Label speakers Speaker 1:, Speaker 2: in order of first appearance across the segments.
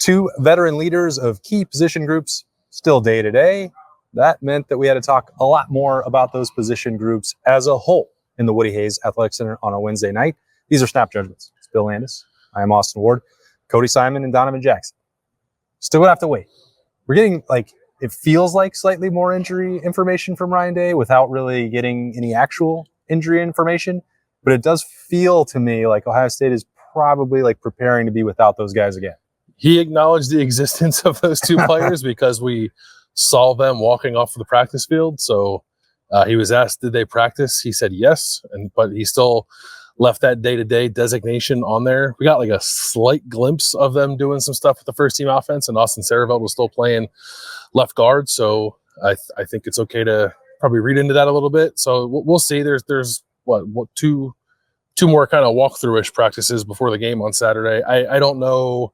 Speaker 1: two veteran leaders of key position groups still day to day. That meant that we had to talk a lot more about those position groups as a whole in the Woody Hayes Athletic Center on a Wednesday night. These are Snap Judgments. It's Bill Landis. I am Austin Ward, Cody Simon, and Donovan Jackson. Still gonna have to wait. We're getting, it feels like slightly more injury information from Ryan Day without really getting any actual injury information. But it does feel to me like Ohio State is probably preparing to be without those guys again.
Speaker 2: He acknowledged the existence of those two players because we saw them walking off the practice field. So he was asked, did they practice? He said yes, but he still left that day-to-day designation on there. We got a slight glimpse of them doing some stuff with the first team offense, and Austin Sareveld was still playing left guard. So I think it's okay to probably read into that a little bit. So we'll see. There's two more kind of walkthrough-ish practices before the game on Saturday. I don't know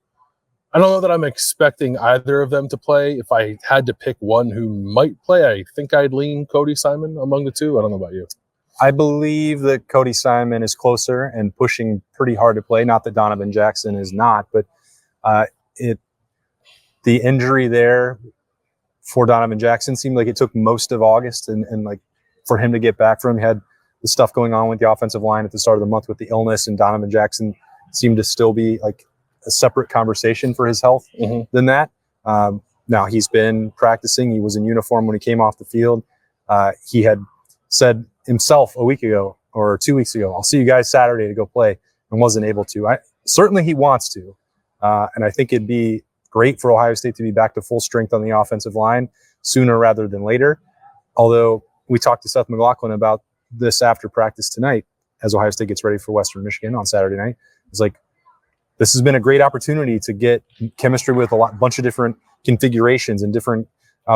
Speaker 2: that I'm expecting either of them to play. If I had to pick one who might play, I think I'd lean Cody Simon among the two. I don't know about you.
Speaker 1: I believe that Cody Simon is closer and pushing pretty hard to play. Not that Donovan Jackson is not, but the injury there for Donovan Jackson seemed like it took most of August and for him to get back from him. He had the stuff going on with the offensive line at the start of the month with the illness, and Donovan Jackson seemed to still be a separate conversation for his health than that. Now he's been practicing. He was in uniform when he came off the field. He had said himself a week ago or 2 weeks ago, I'll see you guys Saturday to go play, and wasn't able to. Certainly he wants to. And I think it'd be great for Ohio State to be back to full strength on the offensive line sooner rather than later. Although we talked to Seth McLaughlin about this after practice tonight as Ohio State gets ready for Western Michigan on Saturday night. It's this has been a great opportunity to get chemistry with a bunch of different configurations and different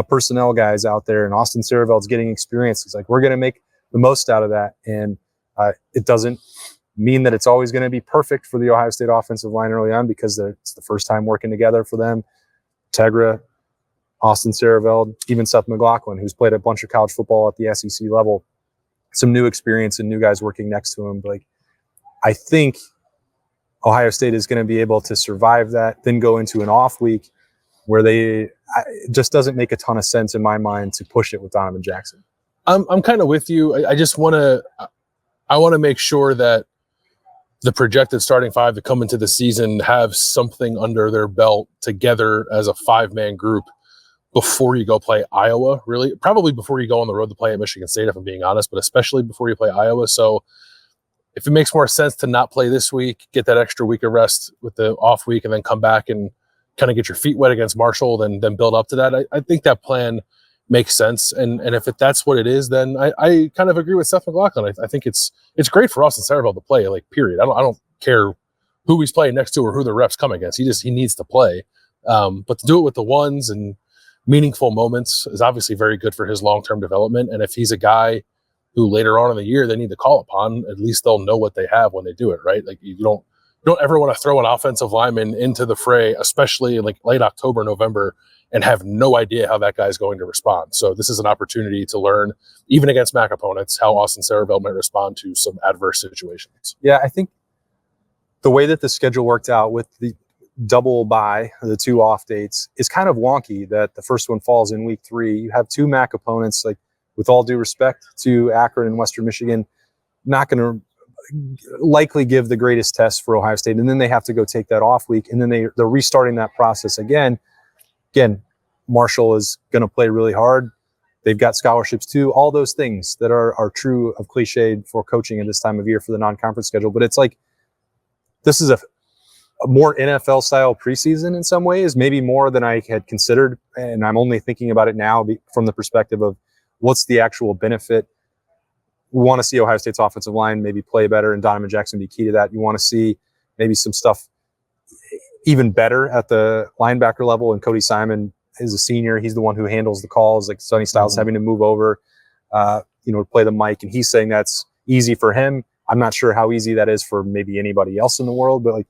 Speaker 1: personnel guys out there. And Austin Saraveld's getting experience. It's we're going to make the most out of that. And it doesn't mean that it's always going to be perfect for the Ohio State offensive line early on because it's the first time working together for them. Tegra, Austin Saraveld, even Seth McLaughlin, who's played a bunch of college football at the SEC level, some new experience and new guys working next to him. But I think Ohio State is going to be able to survive that, then go into an off week where it just doesn't make a ton of sense in my mind to push it with Donovan Jackson.
Speaker 2: I'm kind of with you. I just want to make sure that the projected starting five that come into the season have something under their belt together as a 5-man group before you go play Iowa, really. Probably before you go on the road to play at Michigan State, if I'm being honest, but especially before you play Iowa. So if it makes more sense to not play this week, get that extra week of rest with the off week, and then come back and kind of get your feet wet against Marshall, then build up to that, I think that plan makes sense. And if that's what it is, then I kind of agree with Seth McLaughlin. I think it's great for Austin Sareveld to play, period. I don't care who he's playing next to or who the reps come against. He needs to play. But to do it with the ones and meaningful moments is obviously very good for his long-term development. And if he's a guy who later on in the year they need to call upon, at least they'll know what they have when they do it, right? You don't ever want to throw an offensive lineman into the fray, especially in late October, November, and have no idea how that guy's going to respond. So this is an opportunity to learn, even against MAC opponents, how Austin Sareveld might respond to some adverse situations.
Speaker 1: Yeah, I think the way that the schedule worked out with the double bye, the 2 off dates, is kind of wonky that the first one falls in week 3. You have 2 MAC opponents, with all due respect to Akron and Western Michigan, not going to likely give the greatest test for Ohio State. And then they have to go take that off week. And then they're restarting that process again. Again, Marshall is going to play really hard. They've got scholarships too. All those things that are true of cliche for coaching at this time of year for the non-conference schedule. But it's this is a more NFL style preseason in some ways, maybe more than I had considered. And I'm only thinking about it now from the perspective of what's the actual benefit. We want to see Ohio State's offensive line maybe play better and Donovan Jackson be key to that. You want to see maybe some stuff even better at the linebacker level. And Cody Simon is a senior. He's the one who handles the calls, Sonny Styles having to move over, to play the mic. And he's saying that's easy for him. I'm not sure how easy that is for maybe anybody else in the world, but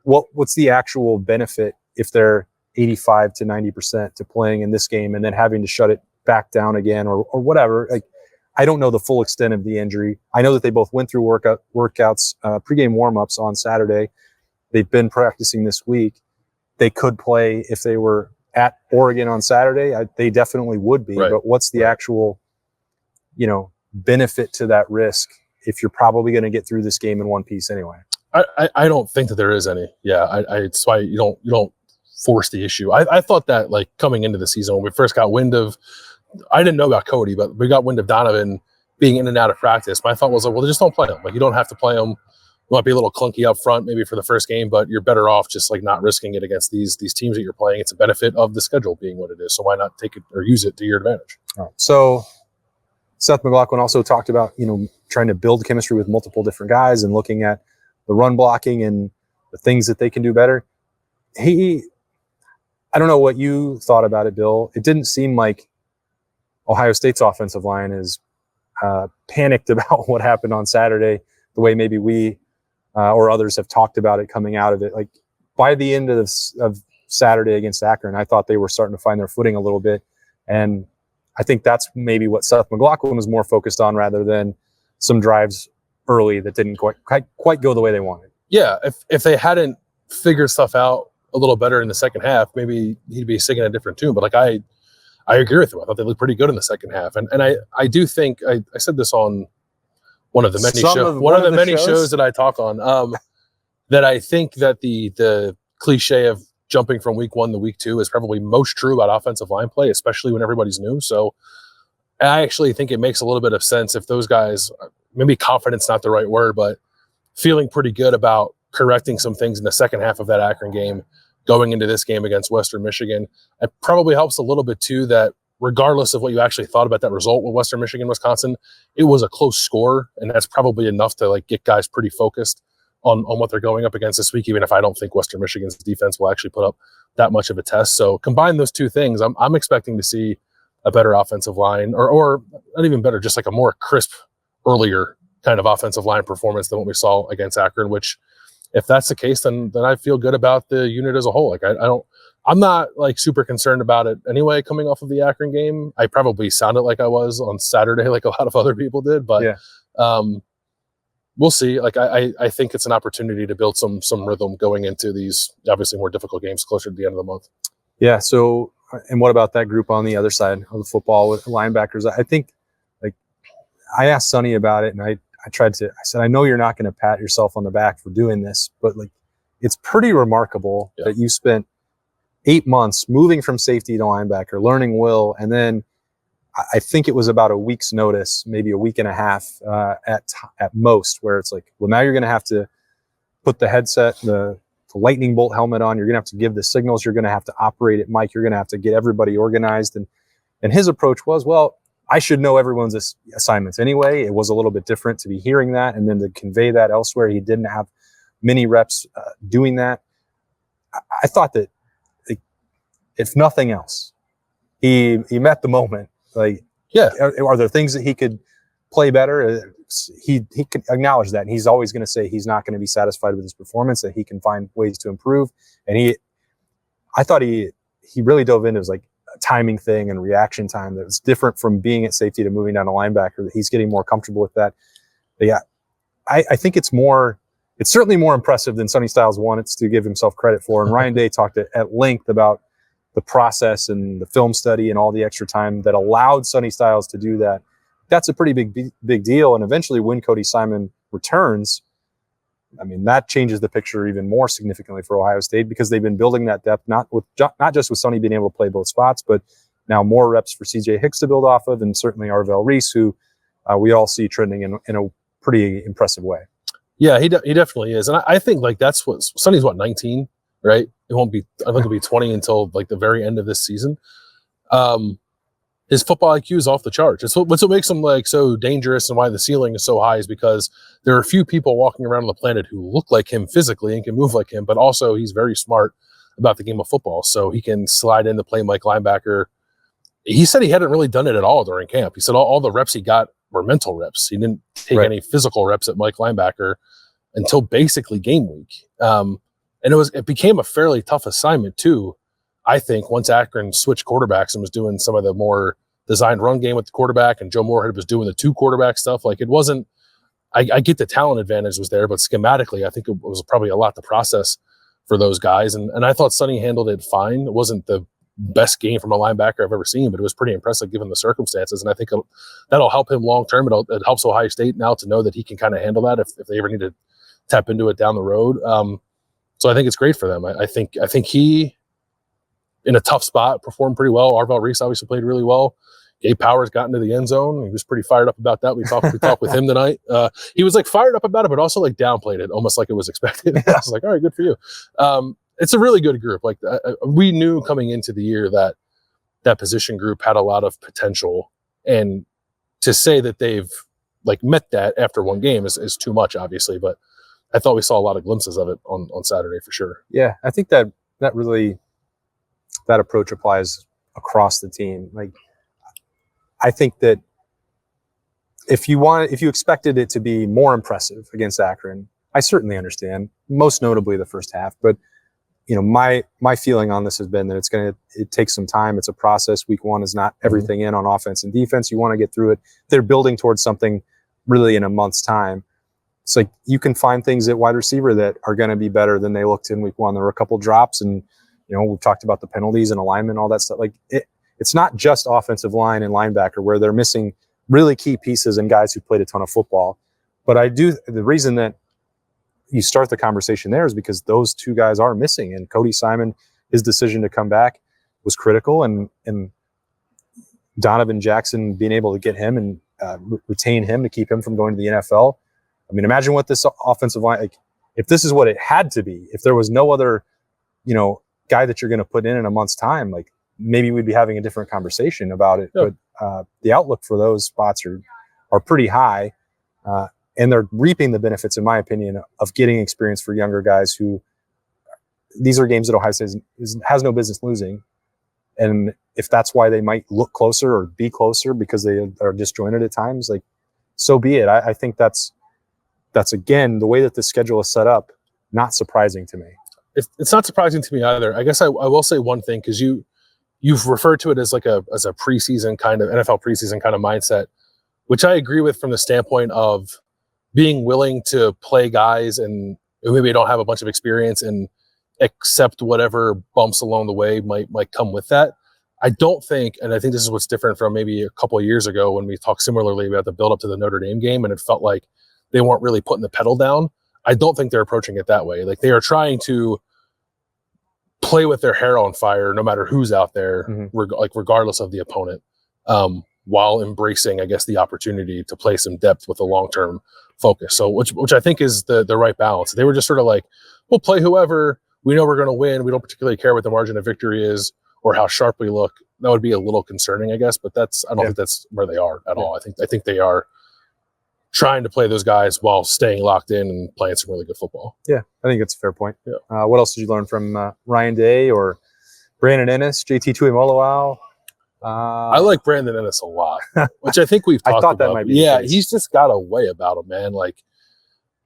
Speaker 1: what's the actual benefit if they're 85 to 90% to playing in this game and then having to shut it back down again or whatever? I don't know the full extent of the injury. I know that they both went through workouts, pregame warmups on Saturday. They've been practicing this week, they could play if they were at Oregon on Saturday. They definitely would be.
Speaker 2: Right.
Speaker 1: But what's the actual, benefit to that risk if you're probably going to get through this game in one piece anyway?
Speaker 2: I don't think that there is any. Yeah, it's why you don't force the issue. I thought that, like, coming into the season when we first got wind of, I didn't know about Cody, but we got wind of Donovan being in and out of practice. My thought was, like, well, just don't play him. Like, you don't have to play him. It might be a little clunky up front maybe for the first game, but you're better off just, like, not risking it against these teams that you're playing. It's a benefit of the schedule being what it is. So why not take it or use it to your advantage?
Speaker 1: All right. So Seth McLaughlin also talked about, trying to build chemistry with multiple different guys and looking at the run blocking and the things that they can do better. I don't know what you thought about it, Bill. It didn't seem like Ohio State's offensive line is panicked about what happened on Saturday, the way maybe we or others have talked about it coming out of it. Like, by the end of Saturday against Akron, I thought they were starting to find their footing a little bit. And I think that's maybe what Seth McLaughlin was more focused on, rather than some drives early that didn't quite go the way they wanted.
Speaker 2: Yeah, if they hadn't figured stuff out a little better in the second half, maybe he'd be singing a different tune. But, like, I agree with him. I thought they looked pretty good in the second half. And I do think, I said this on one of the many shows that I talk on, that I think that the cliche of jumping from week 1 to week 2 is probably most true about offensive line play, especially when everybody's new. So I actually think it makes a little bit of sense if those guys, maybe confidence not the right word, but feeling pretty good about correcting some things in the second half of that Akron game going into this game against Western Michigan. It probably helps a little bit too that regardless of what you actually thought about that result with Western Michigan, Wisconsin, it was a close score, and that's probably enough to, like, get guys pretty focused on what they're going up against this week, even if I don't think Western Michigan's defense will actually put up that much of a test. So combine those two things, I'm expecting to see a better offensive line, or not even better, just like a more crisp, earlier kind of offensive line performance than what we saw against Akron, which, if that's the case, then I feel good about the unit as a whole. Like, I'm not, like, super concerned about it anyway coming off of the Akron game. I probably sounded like I was on Saturday, like a lot of other people did, but yeah. We'll see. Like, I think it's an opportunity to build some rhythm going into these obviously more difficult games closer to the end of the month.
Speaker 1: Yeah. So, and what about that group on the other side of the football with linebackers? I think, like, I asked Sonny about it, and I said, I know you're not going to pat yourself on the back for doing this, but, like, it's pretty remarkable that you spent 8 months moving from safety to linebacker, learning Will, and then I think it was about a week's notice, maybe a week and a half at most, where it's like, well, now you're going to have to put the headset, the lightning bolt helmet on. You're going to have to give the signals. You're going to have to operate it, Mike. You're going to have to get everybody organized. And his approach was, well, I should know everyone's assignments anyway. It was a little bit different to be hearing that and then to convey that elsewhere. He didn't have many reps doing that. I thought that, if nothing else, he met the moment. Like,
Speaker 2: yeah,
Speaker 1: are there things that he could play better? He can acknowledge that, and he's always going to say he's not going to be satisfied with his performance, that he can find ways to improve. And I thought he really dove into, it was like a timing thing and reaction time that was different from being at safety to moving down to linebacker, that he's getting more comfortable with that. But yeah, I think it's certainly more impressive than Sonny Styles wanted to give himself credit for. And Ryan Day talked at length about the process and the film study and all the extra time that allowed Sonny Styles to do that. That's a pretty big deal. And eventually, when Cody Simon returns, I mean, that changes the picture even more significantly for Ohio State, because they've been building that depth, not just with Sonny being able to play both spots, but now more reps for CJ Hicks to build off of, and certainly Arvell Reese, who we all see trending in a pretty impressive way. Yeah,
Speaker 2: he definitely is. And I think, like, that's what Sonny's 19, right? It won't be, I think it'll be 20 until, like, the very end of this season. His football IQ is off the charts. It's what makes him, like, so dangerous, and why the ceiling is so high is because there are a few people walking around on the planet who look like him physically and can move like him, but also he's very smart about the game of football. So he can slide in to play Mike linebacker. He said he hadn't really done it at all during camp. He said all the reps he got were mental reps. He didn't take any physical reps at Mike linebacker until basically game week. And it became a fairly tough assignment too, I think, once Akron switched quarterbacks and was doing some of the more designed run game with the quarterback, and Joe Moorhead was doing the 2 quarterback stuff. Like, it wasn't, I get the talent advantage was there, but schematically, I think it was probably a lot to process for those guys. And I thought Sonny handled it fine. It wasn't the best game from a linebacker I've ever seen, but it was pretty impressive given the circumstances. And I think that'll help him long term. It helps Ohio State now to know that he can kind of handle that if they ever need to tap into it down the road. So I think it's great for them. I think he, in a tough spot, performed pretty well. Arvell Reese obviously played really well. Gabe Powers got into the end zone. He was pretty fired up about that. We talked with him tonight. He was like fired up about it, but also like downplayed it, almost like it was expected. I was like, all right, good for you. It's a really good group. Like we knew coming into the year that position group had a lot of potential, and to say that they've like met that after one game is too much, obviously. But I thought we saw a lot of glimpses of it on Saturday for sure.
Speaker 1: Yeah, I think that approach applies across the team. Like, I think that if you expected it to be more impressive against Akron, I certainly understand, most notably the first half. But my feeling on this has been that it takes some time. It's a process. Week one is not everything in on offense and defense. You want to get through it. They're building towards something really in a month's time. It's like you can find things at wide receiver that are going to be better than they looked in week one. There were a couple drops, and we've talked about the penalties and alignment, all that stuff. Like it's not just offensive line and linebacker where they're missing really key pieces and guys who played a ton of football. But the reason that you start the conversation there is because those two guys are missing, and Cody Simon, his decision to come back was critical, and Donovan Jackson being able to get him and retain him to keep him from going to the NFL. I mean, imagine what this offensive line, like if this is what it had to be, if there was no other, guy that you're going to put in a month's time, like maybe we'd be having a different conversation about it. Yeah. But the outlook for those spots are pretty high. And they're reaping the benefits, in my opinion, of getting experience for younger guys who these are games that Ohio State has no business losing. And if that's why they might look closer or be closer because they are disjointed at times, like so be it. I think that's again, the way that the schedule is set up, not surprising to me.
Speaker 2: It's not surprising to me either. I guess I will say one thing, because you've referred to it as like a preseason kind of NFL preseason kind of mindset, which I agree with from the standpoint of being willing to play guys and who maybe don't have a bunch of experience and accept whatever bumps along the way might come with that. I don't think, and I think this is what's different from maybe a couple of years ago when we talked similarly about the build up to the Notre Dame game, and it felt like they weren't really putting the pedal down. I don't think they're approaching it that way. Like they are trying to play with their hair on fire, no matter who's out there, regardless of the opponent, while embracing, I guess, the opportunity to play some depth with a long-term focus. So, which I think is the right balance. They were just sort of like, we'll play whoever. We know we're going to win. We don't particularly care what the margin of victory is or how sharp we look. That would be a little concerning, I guess. But I don't think that's where they are at all. I think they are trying to play those guys while staying locked in and playing some really good football. Yeah,
Speaker 1: I think it's a fair point. Yeah. What else did you learn from Ryan Day or Brandon Ennis, JT Tuimoloau?
Speaker 2: I like Brandon Ennis a lot, which I think we've talked about. I thought that might be the case. He's just got a way about him, man. Like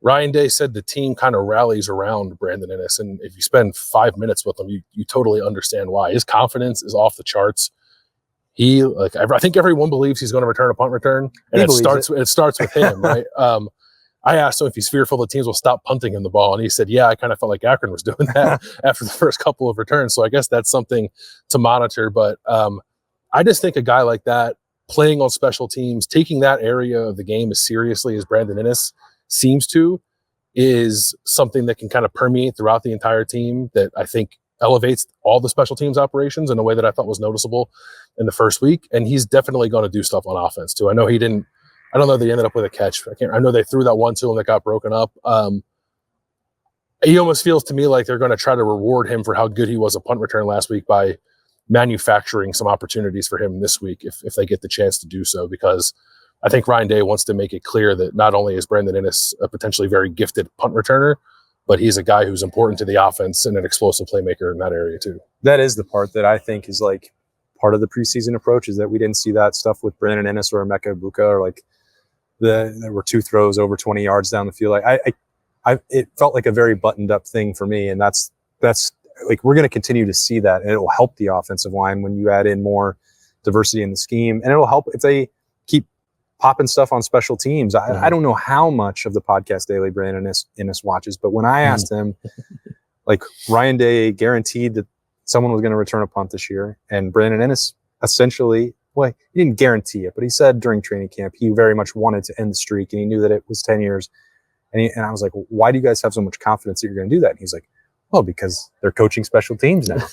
Speaker 2: Ryan Day said, the team kind of rallies around Brandon Ennis, and if you spend 5 minutes with him, you totally understand why. His confidence is off the charts. I think everyone believes he's going to return a punt return, and it starts with him, right? I asked him if he's fearful the teams will stop punting him the ball, and he said, yeah, I kind of felt like Akron was doing that after the first couple of returns. So I guess that's something to monitor. But I just think a guy like that, playing on special teams, taking that area of the game as seriously as Brandon Ennis seems to, is something that can kind of permeate throughout the entire team that I think elevates all the special teams operations in a way that I thought was noticeable in the first week. And he's definitely going to do stuff on offense too. I know I don't know that he ended up with a catch. I know they threw that one to him that got broken up. He almost feels to me like they're going to try to reward him for how good he was a punt return last week by manufacturing some opportunities for him this week if they get the chance to do so, because I think Ryan Day wants to make it clear that not only is Brandon Ennis a potentially very gifted punt returner, but he's a guy who's important to the offense and an explosive playmaker in that area too.
Speaker 1: That is the part that I think is like part of the preseason approach, is that we didn't see that stuff with Brandon Ennis or Emeka Egbuka, or like there were 2 throws over 20 yards down the field. Like it felt like a very buttoned up thing for me. And that's like, we're going to continue to see that, and it will help the offensive line when you add in more diversity in the scheme, and it'll help if they keep popping stuff on special teams. I don't know how much of the podcast daily Brandon Ennis watches, but when I asked him, like Ryan Day guaranteed that someone was going to return a punt this year, and Brandon Ennis essentially, well, he didn't guarantee it, but he said during training camp he very much wanted to end the streak, and he knew that it was 10 years. And I was like, well, why do you guys have so much confidence that you're going to do that? And he's like, well, because they're coaching special teams now.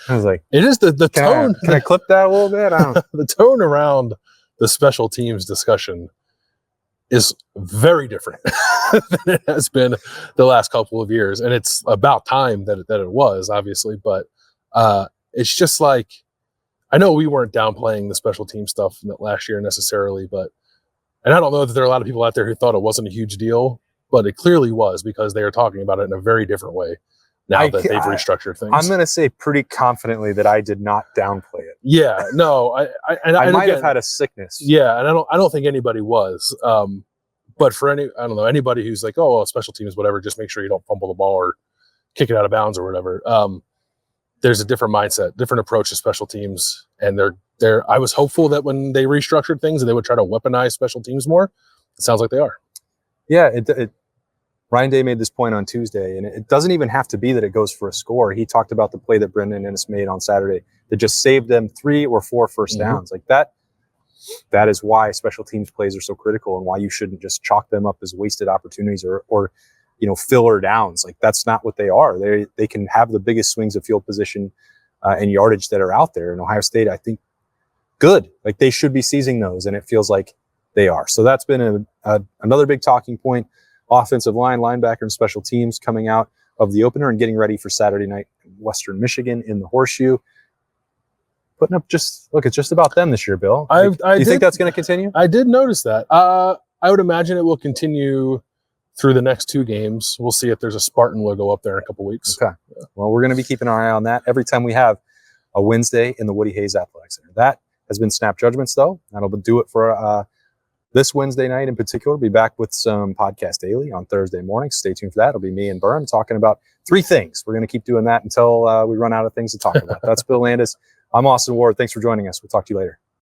Speaker 1: I was like,
Speaker 2: it is the tone.
Speaker 1: Can I clip that a little bit? I don't know.
Speaker 2: The tone around the special teams discussion is very different than it has been the last couple of years. And it's about time that it was, obviously. But it's just like, I know we weren't downplaying the special team stuff last year necessarily, and I don't know that there are a lot of people out there who thought it wasn't a huge deal, but it clearly was, because they are talking about it in a very different way now that they've restructured things.
Speaker 1: I'm going to say pretty confidently that I did not downplay it.
Speaker 2: Yeah, no, I
Speaker 1: might have had a sickness.
Speaker 2: Yeah, and I don't think anybody was. But for anybody who's like, oh, well, special teams, whatever, just make sure you don't fumble the ball or kick it out of bounds or whatever. There's a different mindset, different approach to special teams, and I was hopeful that when they restructured things, they would try to weaponize special teams more. It sounds like they are.
Speaker 1: Yeah, Ryan Day made this point on Tuesday, and it doesn't even have to be that it goes for a score. He talked about the play that Brendan Ennis made on Saturday that just saved them 3 or 4 first downs. Like that is why special teams plays are so critical, and why you shouldn't just chalk them up as wasted opportunities or filler downs. Like that's not what they are. They can have the biggest swings of field position and yardage that are out there. And Ohio State, I think, good. Like they should be seizing those, and it feels like they are. So that's been another big talking point. Offensive line, linebacker, and special teams coming out of the opener and getting ready for Saturday night in Western Michigan in the Horseshoe. Putting up it's just about them this year, Bill. Do you think that's going to continue?
Speaker 2: I did notice that. I would imagine it will continue through the next 2 games. We'll see if there's a Spartan logo up there in a couple weeks.
Speaker 1: Okay. Well, we're going to be keeping an eye on that every time we have a Wednesday in the Woody Hayes Athletic Center. That has been Snap Judgments, though. That'll do it for this Wednesday night in particular. We'll be back with some Podcast Daily on Thursday morning. Stay tuned for that. It'll be me and Byrne talking about 3 things. We're going to keep doing that until we run out of things to talk about. That's Bill Landis. I'm Austin Ward. Thanks for joining us. We'll talk to you later.